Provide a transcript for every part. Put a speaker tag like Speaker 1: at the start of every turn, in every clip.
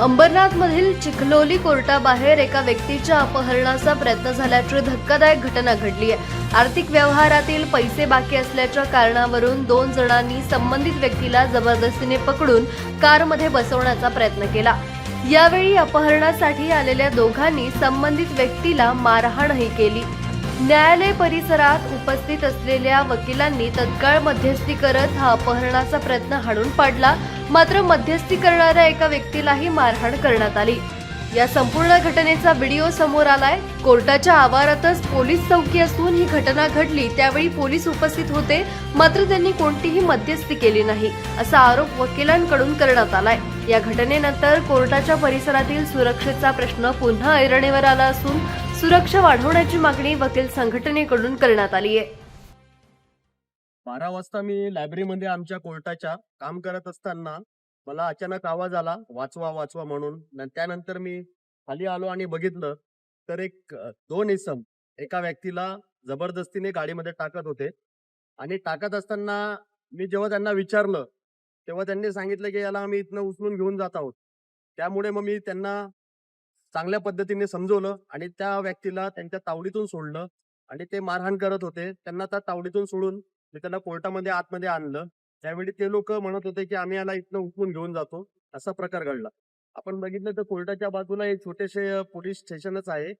Speaker 1: अंबरनाथमधील चिखलोली कोर्टाबाहेर एका व्यक्तीच्या अपहरणाचा प्रयत्न झाल्याची धक्कादायक घटना घडली आहे। आर्थिक व्यवहारातील पैसे बाकी असल्याच्या कारणावरून 2 जणांनी संबंधित व्यक्तीला जबरदस्तीने पकडून कारमध्ये बसवण्याचा प्रयत्न केला। यावेळी अपहरणासाठी आलेल्या दोघांनी संबंधित व्यक्तीला मारहाणही केली। न्यायालय परिसरात उपस्थित असलेल्या वकिलांनी तत्काळ मध्यस्थी करत हा अपहरणाचा प्रयत्न हाणून पाडला। मात्र मध्यस्थी करणाऱ्या एका व्यक्तीलाही मारहाण करण्यात आली। या संपूर्ण घटनेचा व्हिडिओ समोर आलाय। कोर्टाच्या आवारातच पोलीस चौकी असून ही घटना घडली त्यावेळी पोलीस उपस्थित होते, मात्र त्यांनी कोणतीही मध्यस्थी केली नाही असा आरोप वकिलांकडून करण्यात आलाय। या घटनेनंतर कोर्टाच्या परिसरातील सुरक्षेचा प्रश्न पुन्हा ऐरणीवर आला असून सुरक्षा वाढवण्याची मागणी वकील संघटनेकडून करण्यात आली आहे।
Speaker 2: 12 वाजता मी लायब्ररीमध्ये आमच्या कोर्टाच्या काम करत असताना मला अचानक आवाज आला, वाचवा वाचवा म्हणून। त्यानंतर मी खाली आलो आणि बघितलं तर एक 2 इसम एका व्यक्तीला जबरदस्तीने गाडीमध्ये टाकत होते। आणि टाकत असताना मी जेव्हा त्यांना विचारलं तेव्हा त्यांनी सांगितलं की याला आम्ही इथनं उचलून घेऊन जात आहोत। त्यामुळे मग मी त्यांना चांगल्या पद्धतीने समजवलं आणि त्या व्यक्तीला त्यांच्या तावडीतून सोडलं आणि ते मारहाण करत होते। त्यांना त्या तावडीतून सोडून मी त्यांना कोर्टामध्ये आतमध्ये आणलं। त्यावेळी ते लोक म्हणत होते की आम्ही याला इथनं उचलून घेऊन जातो, असा प्रकार घडला। आपण बघितलं तर कोर्टाच्या बाजूला एक छोटेसे पोलीस स्टेशनच आहे,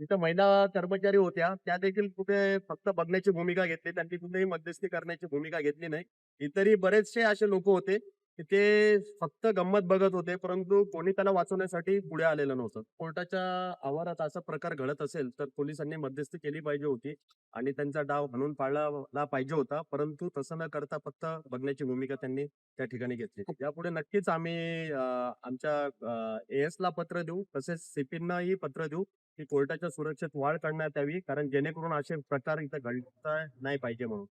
Speaker 2: जिथं महिला कर्मचारी होत्या, त्या देखील कुठे फक्त बघण्याची भूमिका घेतली, त्यांनी कुठेही मध्यस्थी करण्याची भूमिका घेतली नाही। इतरही बरेचसे असे लोक होते की ते फक्त गंमत बघत होते, परंतु कोणी त्याला वाचवण्यासाठी पुढे आलेलं नव्हतं। कोर्टाच्या आवारात असा प्रकार घडत असेल तर पोलिसांनी मध्यस्थी केली पाहिजे होती आणि त्यांचा डाव हाणून पाडला पाहिजे होता, परंतु तसं न करता फक्त बघण्याची भूमिका त्यांनी त्या ठिकाणी घेतली। यापुढे नक्कीच आम्ही आमच्या एएस ला पत्र देऊ, तसेच सीपींनाही पत्र देऊ की कोर्टाच्या सुरक्षेत वाढ करण्यात यावी, कारण जेणेकरून असे प्रकार इथं घडता नाही पाहिजे म्हणून।